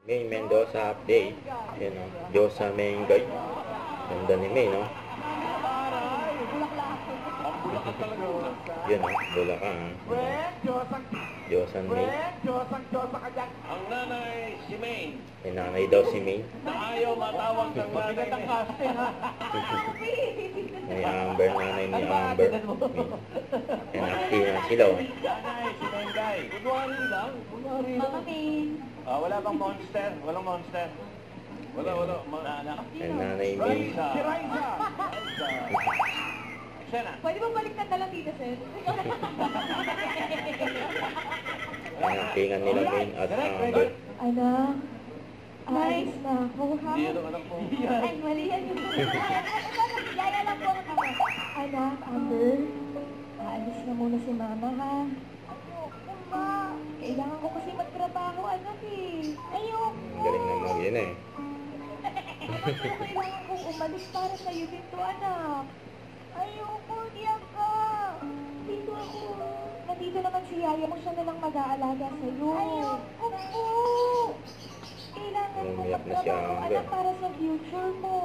May Mendoza update. Yan o. Diyosa Mengay. Ganda ni May, no? Yun o. Bulacan. Diyosa May. Ang nanay si May. May nanay daw si May. Na ayaw matawag ng nanay niya. May Amber. Nanay ni Amber. Yan, active na sila o. Nanay si Mengay. Kunwari lang. Kunwari lang. Mama Min. Wala bang monster? Walang monster. Wala. Yan, nanay May. Raisa. Sena. Pwede ba baliktad na lang dito, sir? Yan, actingan nila May at Amber. Anak, aalis na ako, ha? Hindi ito anak ko. Ay, mali yan. Yaya lang po ako. Anak, Amber, aalis na muna si Mama, ha? Ayoko, Ma. Kailangan ko kasi magtrabaho, anak, eh. Ayoko. Ang galing na mag-in eh. Kailangan kong umalis para sa'yo dito, anak. Ayoko, diyan ka. Dito ako. Nandito naman si Yaya mo, siya na lang mag-aalaga sa'yo. Ayoko po. Kailangan kong Umiyak na si magtrabaho, Amber. anak, para sa future mo.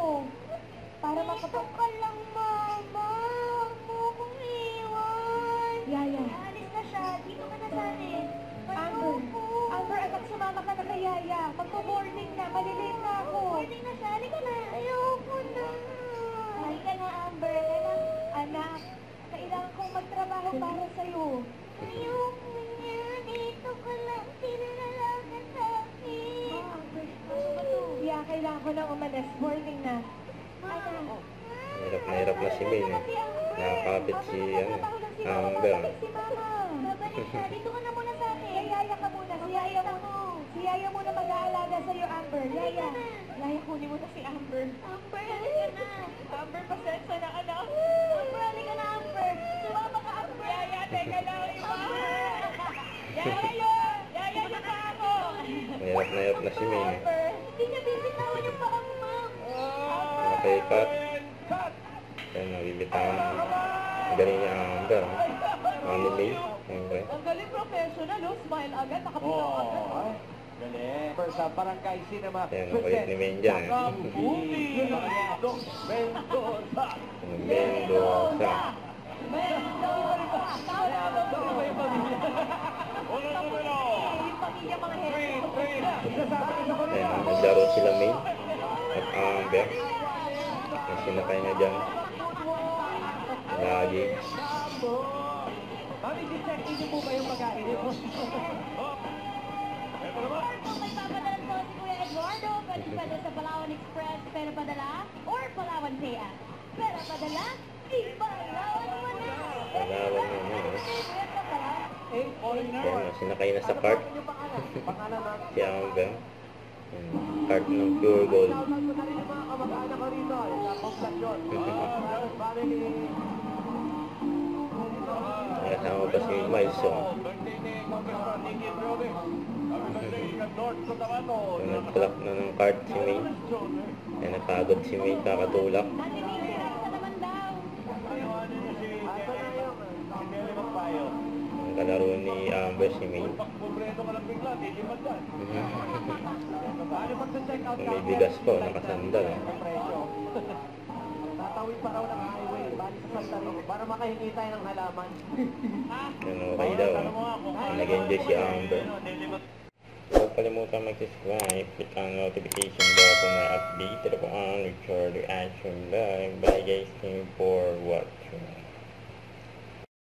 Para makapag... ka lang, Mama. Huwag mo akong iwan. Yaya. Alis na siya. Dito ka na sa akin. Amber, anak, sumama ka na kay Yaya. Magpo-boarding na. Malilate na ako. Boarding na siya. Halika na. Ayoko na. Halika na, Amber. Anak, kailangan kong magtrabaho para sa'yo. Ayoko niya. Dito ka lang. Sinalalagan sa akin. Kaya kailangan ko nang umalis. Boarding na. Anak. Hirap na si May eh. Nakakapit si Amber. Si Mama. Babalik na. Dito ka na muna sa akin. Yaya ka muna. Si Yaya muna mag-aalaga sa'yo, Amber. Yaya. Yaya, kunin mo na si Amber. Amber, halika na. Amber, pasensya na, anak. Amber, halika na, Amber. Sumama ka, Amber. Yaya, teka lang, iba. Yaya yun. Yaya yun pa ako. Hirap na si May eh. Amber, hindi niya bibitawan yung paa mo, Ma'am. Okay, cut. Yan, nabibitawan. Ang galing niya Amber. Ang ni May. Siyempre. Ang galing professional, oh. Smile agad, nakapitaw agad. Galing. Sa Barangay Cinema. Yan, ang kulit ni May dyan eh. Mendoza. Mendoza. Unang numero. Yung pamilya mga Yan, naglaro sila May at Amber. Yung sinakay na dyan. Lagi. Mami, check in po ba yung pagkain niyo? Ito naman. May papadalan po si Kuya Eduardo. Pwede pwede sa Palawan Express, pero padala, or Palawan Pay App. Pero padala, ipalawan mo na! Palawan mo na. Kuya ka pala? Yan, sinakay na sa cart. Si Amber. Yan, cart ng Pure Gold. Kasama pa si Miles. So, nagtulak na ng cart si May. Yan, napagod si May, kakatulak. Ate Mimi, rasa naman daw. Ang kalaro ni Amber si May. May bigas po, nakasandal. Tatawid pa raw ng highway, bali sa Santa Rosa, para makahingi tayo ng halaman. Yan, okay daw. Nag-enjoy si Amber. Huwag kalimutan mag-subscribe, click ang notification bell kung may update. Ito po ang Richard Reaction Live. Bye guys, thank you for